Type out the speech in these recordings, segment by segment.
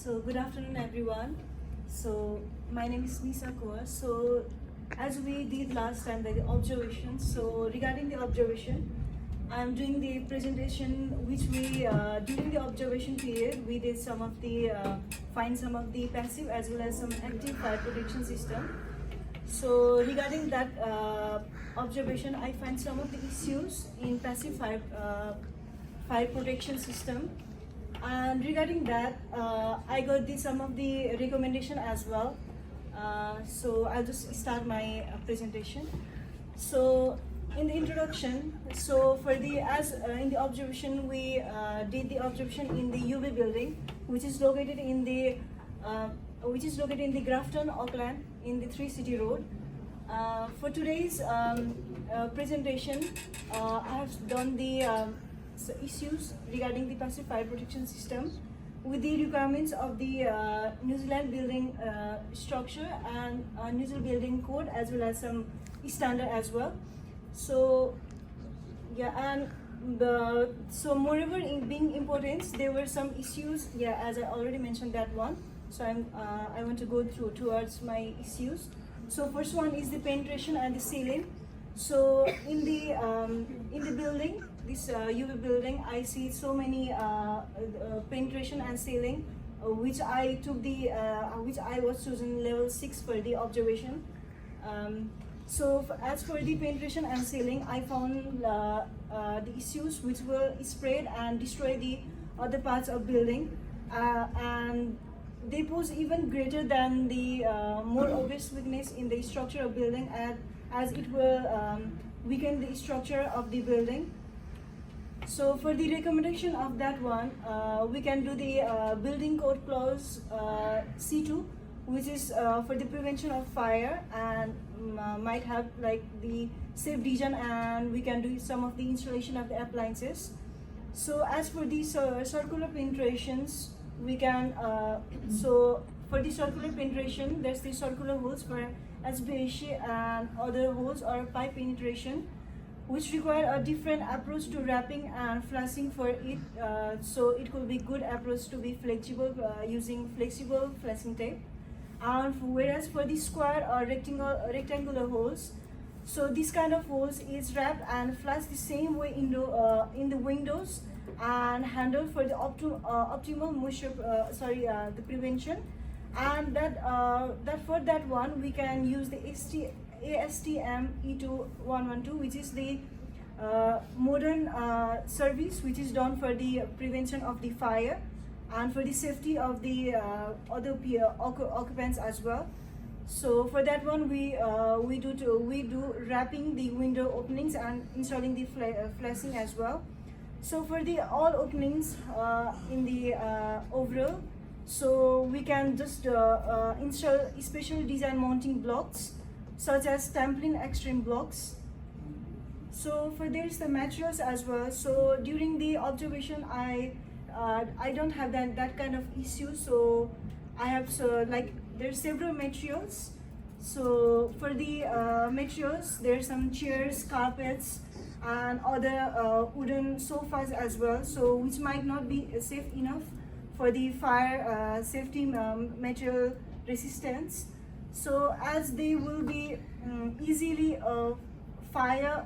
So good afternoon, everyone. So my name is Nisa Kaur. So as we did last time, the observation. So regarding the observation, I'm doing the presentation which we during the observation period we did some of the find some of the passive as well as some active fire protection system. So regarding that observation, I find some of the issues in passive fire protection system. And regarding that, I got some of the recommendation as well. So I'll just start my presentation. So in the introduction, so for the in the observation, we did the observation in the UB building, which is located in the Grafton, Auckland, in the 3 City Road. For today's presentation, I have done the issues regarding the passive fire protection system with the requirements of the New Zealand building structure and New Zealand building code as well as some standard as well. So yeah, and moreover in being importance, there were some issues, yeah, as I already mentioned that one. So I want to go through towards my issues. So first one is the penetration and the ceiling. So in the building, this UV building, I see so many penetration and ceiling, which I took the which I was chosen level 6 for the observation. So as for the penetration and ceiling, I found the issues which will spread and destroy the other parts of building, and they pose even greater than the more obvious weakness in the structure of building, as it will weaken the structure of the building. So for the recommendation of that one, we can do the building code clause C2, which is for the prevention of fire, and might have like the safe design, and we can do some of the installation of the appliances. So as for the circular penetrations, we can so for the circular penetration, there's the circular holes for SBHC and other holes or pipe penetration, which require a different approach to wrapping and flashing for it. So it could be good approach to be flexible using flexible flashing tape. And whereas for the square or rectangular holes, so this kind of holes is wrapped and flashed the same way in the windows and handled for the optimal moisture the prevention. And that for that one we can use the ASTM E2112, which is the modern service which is done for the prevention of the fire and for the safety of the other occupants as well. So for that one, we do wrapping the window openings and installing the flashing as well. So for the all openings in the overall, so we can just install special design mounting blocks such as Templin extreme blocks. So for there's the materials as well. So during the observation, I don't have that kind of issue. So I have there's several materials. So for the materials, there's some chairs, carpets, and other wooden sofas as well. So which might not be safe enough for the fire safety material resistance. So as they will be easily fire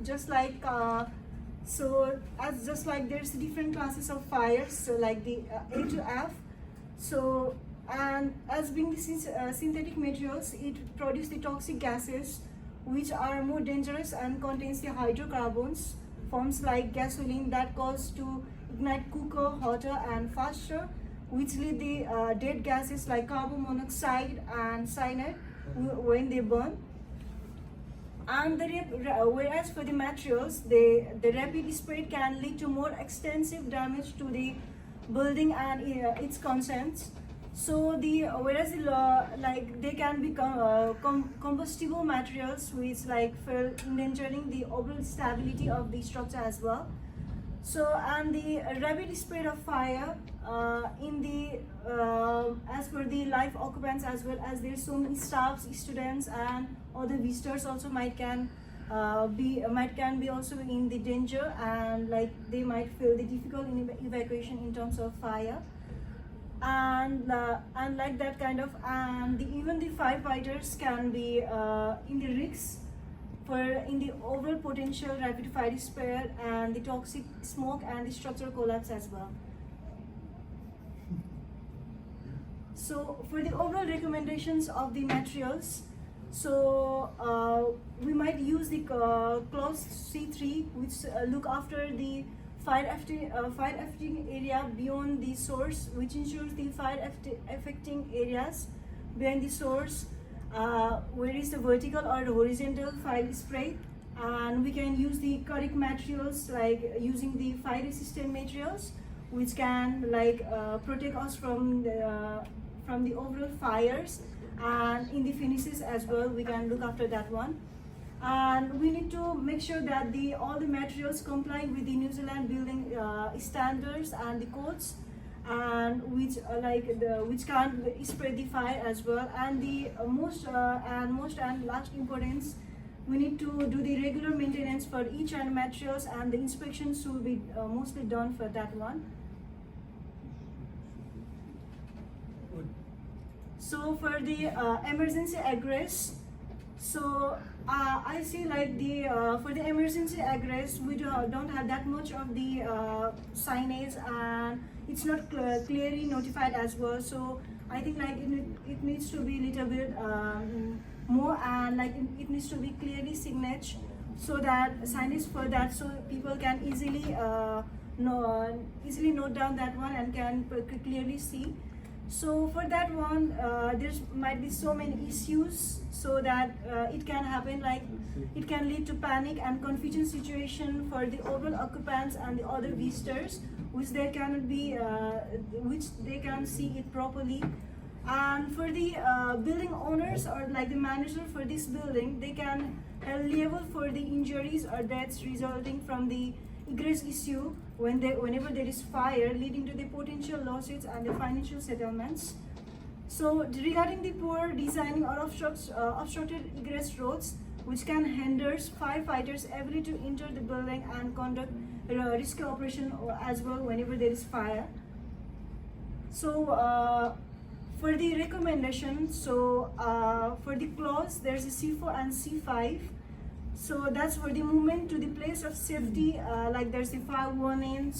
just like just like there's different classes of fires, so like the A to F. So and as being synthetic materials, it produces the toxic gases which are more dangerous and contains the hydrocarbons forms like gasoline that cause to ignite quicker, hotter and faster, which lead the dead gases like carbon monoxide and cyanide when they burn. And whereas for the materials, the rapid spread can lead to more extensive damage to the building and its contents. So whereas they can become combustible materials, which like for endangering the overall stability of the structure as well. So and the rapid spread of fire in the as per the life occupants, as well as there's so many staffs, students and other visitors also might can can be also in the danger, and like they might feel the difficult in evacuation in terms of fire, and like that kind of, and even the firefighters can be in the risks for in the overall potential rapid fire spread and the toxic smoke and the structural collapse as well. So for the overall recommendations of the materials, so we might use the clause C3, which look after the fire affecting area beyond the source, which ensures the fire affecting areas beyond the source where is the vertical or the horizontal fire spread, and we can use the correct materials like using the fire resistant materials, which can like protect us from the overall fires, and in the finishes as well we can look after that one. And we need to make sure that all the materials comply with the New Zealand building standards and the codes, and which can't spread the fire as well. And the most and last importance, we need to do the regular maintenance for each and materials, and the inspections will be mostly done for that one. So for the emergency egress, so I see like for the emergency egress, we don't have that much of the signage, and it's not clearly notified as well. So I think like it needs to be a little bit more, and like it needs to be clearly signage, so that signage for that, so people can easily note down that one and can clearly see. So for that one, there might be so many issues, so that it can happen, like it can lead to panic and confusion situation for the overall occupants and the other visitors, which they cannot be, which they can't see it properly. And for the building owners or like the manager for this building, they can liable for the injuries or deaths resulting from the egress issue whenever there is fire, leading to the potential lawsuits and the financial settlements. So regarding the poor designing or obstructed egress roads, which can hinder firefighters' ability to enter the building and conduct rescue operation as well whenever there is fire. So for the recommendation, so for the clause, there's a C4 and C5. So that's for the movement to the place of safety, like there's the fire warning,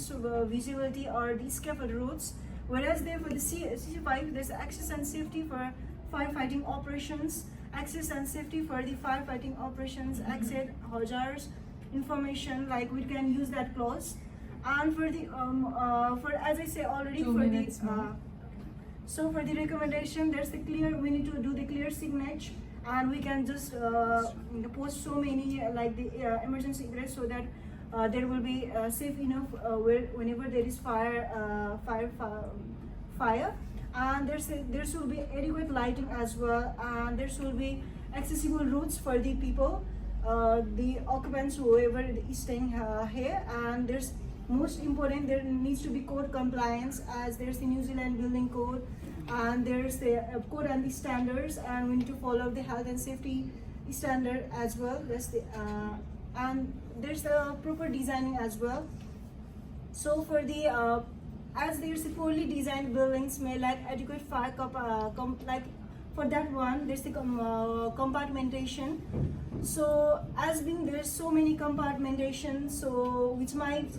visibility, or the escape routes. Whereas there for the C5, there's access and safety for firefighting operations, access and safety for the firefighting operations, exit, hazards, information, like we can use that clause. And for the, as I say already, for the, so for the recommendation, there's the clear, we need to do the clear signature, and we can just post so many like the emergency egress, so that there will be safe enough whenever there is fire, and there should be adequate lighting as well, and there should be accessible routes for the people, the occupants, whoever is staying here. And there's most important, there needs to be code compliance, as there's the New Zealand building code, and there's the code and the standards, and we need to follow the health and safety standard as well. There's the and there's the proper designing as well. So for the as there's the poorly designed buildings may lack adequate fire like for that one, there's the compartmentation. So as being there's so many compartmentation, so which might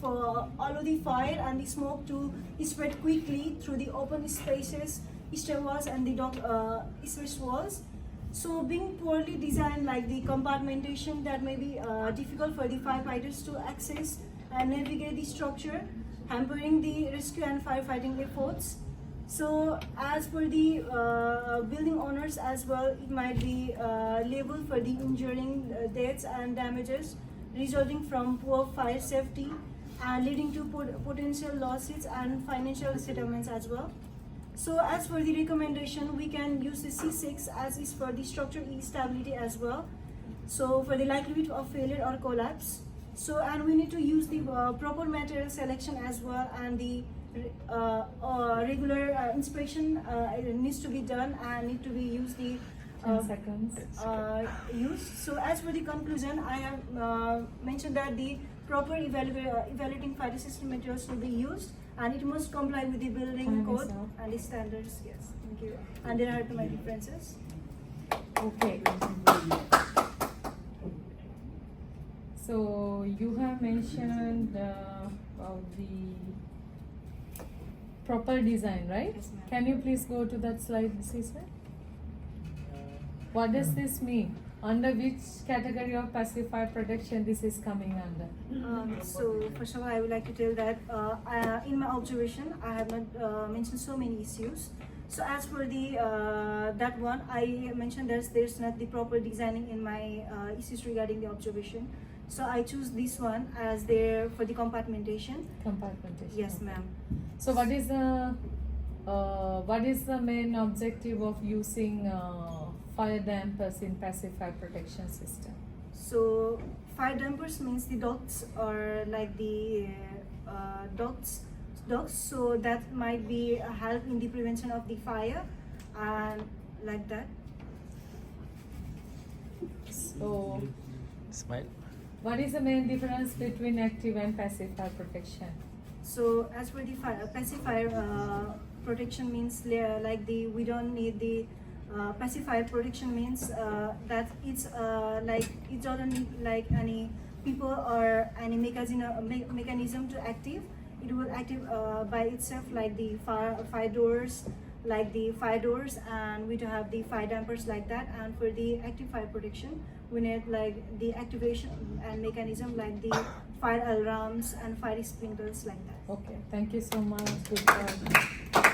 for allow the fire and the smoke to spread quickly through the open spaces, stair walls, and the space walls. So being poorly designed, like the compartmentation, that may be difficult for the firefighters to access and navigate the structure, hampering the rescue and firefighting efforts. So as per the building owners as well, it might be liable for the injuring deaths and damages resulting from poor fire safety, and leading to potential lawsuits and financial settlements as well. So as for the recommendation, we can use the C6 as is for the structural instability as well. So for the likelihood of failure or collapse. So and we need to use the proper material selection as well, and the regular inspection needs to be done, and need to be use the 10 seconds. Used. So as for the conclusion, I have mentioned that the proper evaluating fire system materials will be used, and it must comply with the building Time is code up. and the standards. Yes, thank you. And there are to my differences. Okay. So you have mentioned about the proper design, right? Yes, ma'am. Can you please go to that slide, Cesar? What does this mean? Under which category of passive fire protection this is coming under? So first of all, I would like to tell that in my observation, I have not mentioned so many issues. So as for the that one, I mentioned there's not the proper designing in my issues regarding the observation. So I choose this one as there for the compartmentation. Compartmentation. Yes, okay. ma'am. So what is the main objective of using fire dampers in passive fire protection system? So fire dampers means the ducts or like the ducts, so that might be a help in the prevention of the fire and like that. So Smile. what is the main difference between active and passive fire protection? So as for the passive fire protection means like we don't need the passive fire protection means that it's like it doesn't need like any people or any mechanism to active. It will active by itself like the fire doors, and we do have the fire dampers like that. And for the active fire protection, we need like the activation and mechanism like the fire alarms and fire sprinklers like that. Okay, thank you so much. Good job.